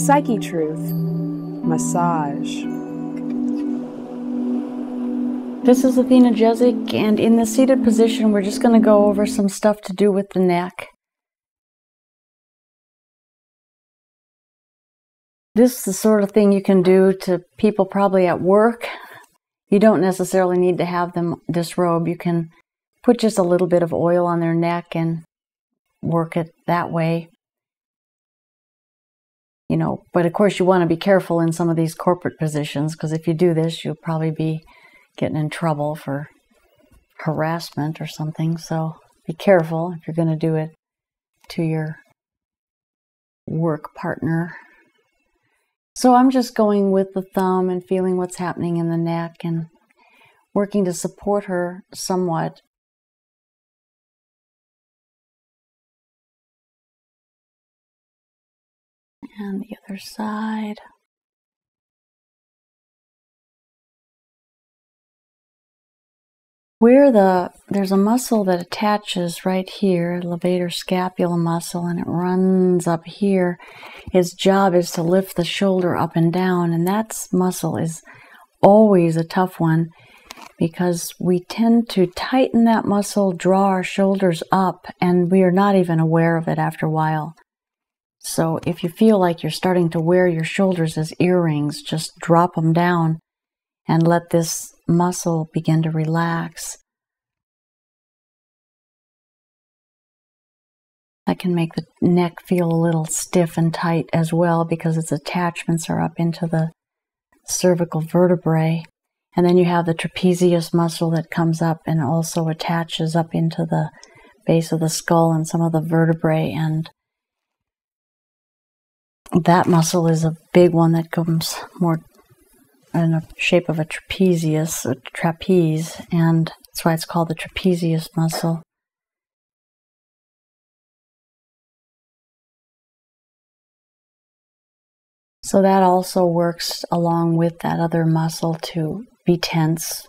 Psychetruth massage. This is Athena Jezik, and in the seated position we're just going to go over some stuff to do with the neck. This is the sort of thing you can do to people probably at work. You don't necessarily need to have them disrobe. You can put just a little bit of oil on their neck and work it that way. You know, but of course you want to be careful in some of these corporate positions, because if you do this, you'll probably be getting in trouble for harassment or something. So be careful if you're going to do it to your work partner. So I'm just going with the thumb and feeling what's happening in the neck and working to support her somewhat. And the other side. There's a muscle that attaches right here, levator scapula muscle, and it runs up here. Its job is to lift the shoulder up and down, and that muscle is always a tough one because we tend to tighten that muscle, draw our shoulders up, and we are not even aware of it after a while. So if you feel like you're starting to wear your shoulders as earrings, just drop them down and let this muscle begin to relax. That can make the neck feel a little stiff and tight as well because its attachments are up into the cervical vertebrae. And then you have the trapezius muscle that comes up and also attaches up into the base of the skull and some of the vertebrae, and that muscle is a big one that comes more in the shape of a trapezius, a trapeze, and that's why it's called the trapezius muscle. So that also works along with that other muscle to be tense,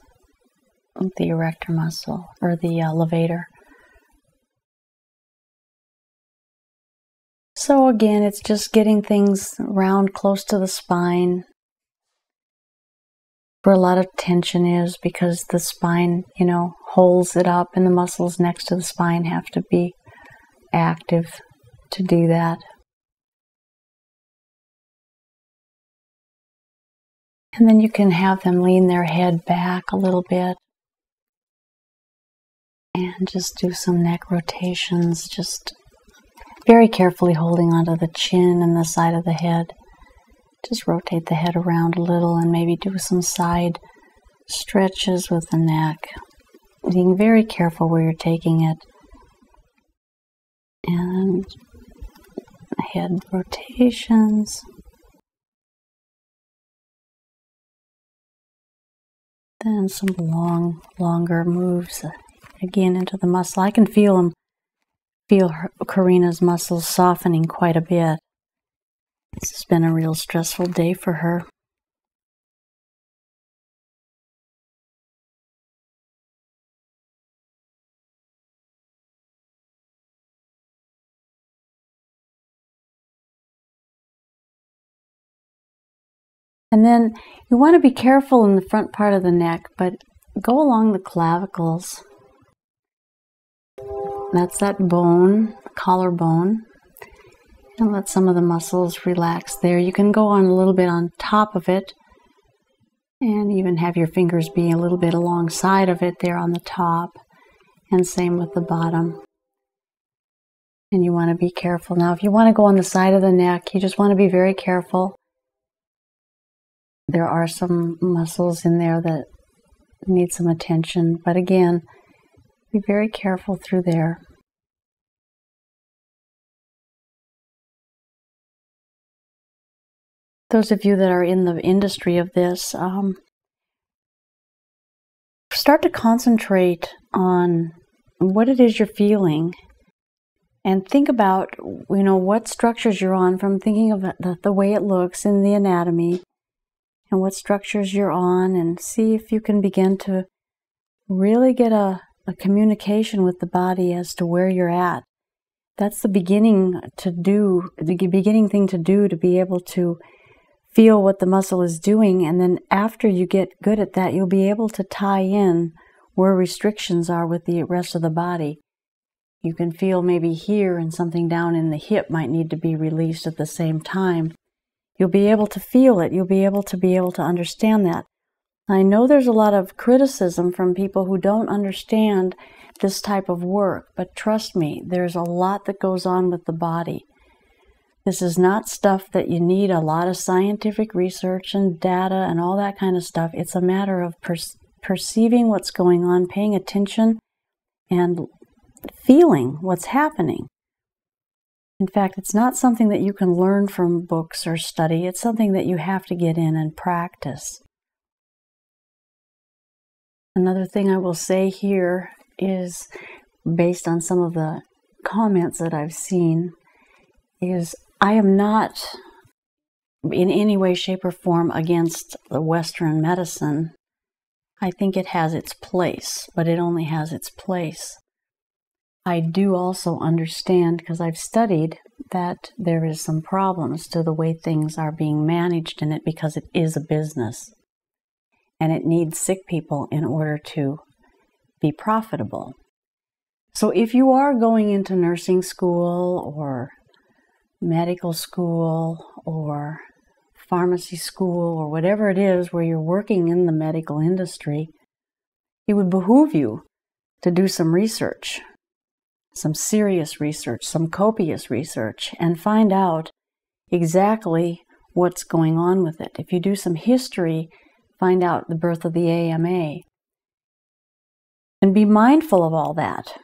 the erector muscle, or the levator. So again, it's just getting things round close to the spine, where a lot of tension is, because the spine, you know, holds it up, and the muscles next to the spine have to be active to do that. And then you can have them lean their head back a little bit and just do some neck rotations, just very carefully holding onto the chin and the side of the head. Just rotate the head around a little and maybe do some side stretches with the neck. Being very careful where you're taking it. And head rotations. Then some longer moves again into the muscle. I can feel Corrina's muscles softening quite a bit. This has been a real stressful day for her. And then you want to be careful in the front part of the neck, but go along the clavicles. That's that bone, collarbone. And let some of the muscles relax there. You can go on a little bit on top of it and even have your fingers be a little bit alongside of it there on the top. And same with the bottom. And you want to be careful. Now, if you want to go on the side of the neck, you just want to be very careful. There are some muscles in there that need some attention, but again, be very careful through there. Those of you that are in the industry of this, start to concentrate on what it is you're feeling and think about, you know, what structures you're on, from thinking of the way it looks in the anatomy and what structures you're on, and see if you can begin to really get a communication with the body as to where you're at. That's the beginning thing to do to be able to feel what the muscle is doing. And then after you get good at that, you'll be able to tie in where restrictions are with the rest of the body. You can feel maybe here and something down in the hip might need to be released at the same time. You'll be able to feel it. You'll be able to understand that. I know there's a lot of criticism from people who don't understand this type of work, but trust me, there's a lot that goes on with the body. This is not stuff that you need a lot of scientific research and data and all that kind of stuff. It's a matter of perceiving what's going on, paying attention, and feeling what's happening. In fact, it's not something that you can learn from books or study. It's something that you have to get in and practice. Another thing I will say here is, based on some of the comments that I've seen, is I am not in any way, shape, or form against the Western medicine. I think it has its place, but it only has its place. I do also understand, because I've studied, that there is some problems to the way things are being managed in it, because it is a business. And it needs sick people in order to be profitable. So if you are going into nursing school or medical school or pharmacy school or whatever it is where you're working in the medical industry, it would behoove you to do some research, some serious research, some copious research, and find out exactly what's going on with it. If you do some history, find out the birth of the AMA. And be mindful of all that,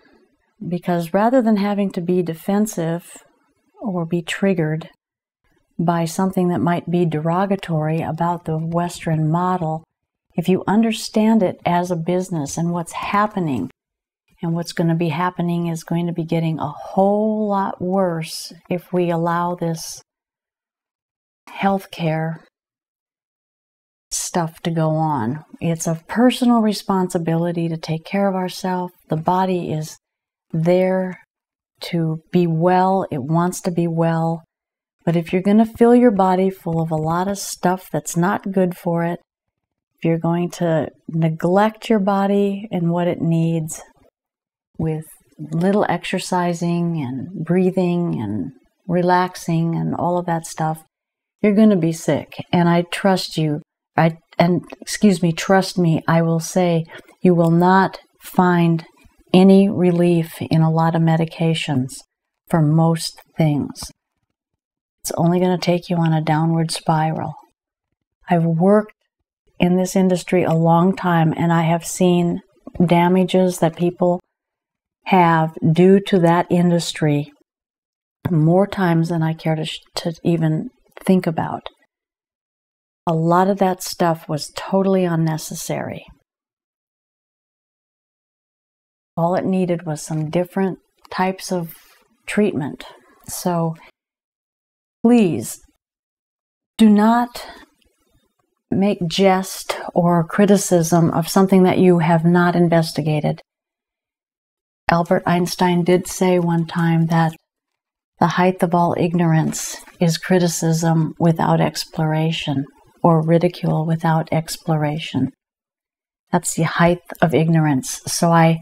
because rather than having to be defensive or be triggered by something that might be derogatory about the Western model, if you understand it as a business and what's happening, and what's going to be happening is going to be getting a whole lot worse if we allow this healthcare stuff to go on. It's a personal responsibility to take care of ourselves. The body is there to be well. It wants to be well. But if you're going to fill your body full of a lot of stuff that's not good for it, if you're going to neglect your body and what it needs with little exercising and breathing and relaxing and all of that stuff, you're going to be sick. And I trust you. Trust me, I will say you will not find any relief in a lot of medications for most things. It's only going to take you on a downward spiral. I've worked in this industry a long time, and I have seen damages that people have due to that industry more times than I care to even think about. A lot of that stuff was totally unnecessary. All it needed was some different types of treatment. So please do not make jest or criticism of something that you have not investigated. Albert Einstein did say one time that the height of all ignorance is criticism without exploration, or ridicule without exploration. That's the height of ignorance. So I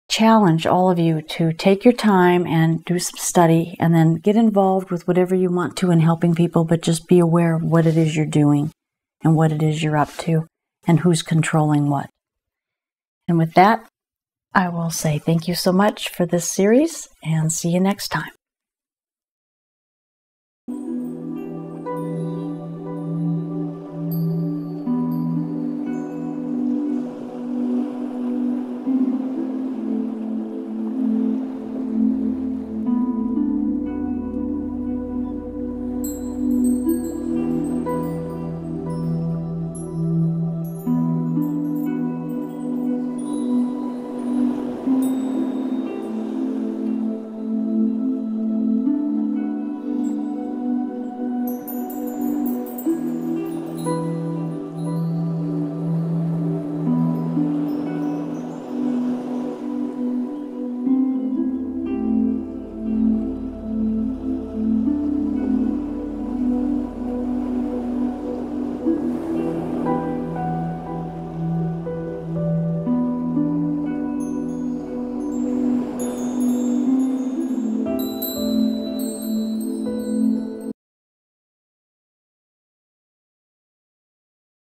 challenge all of you to take your time and do some study, and then get involved with whatever you want to in helping people, but just be aware of what it is you're doing and what it is you're up to and who's controlling what. And with that, I will say thank you so much for this series, and see you next time.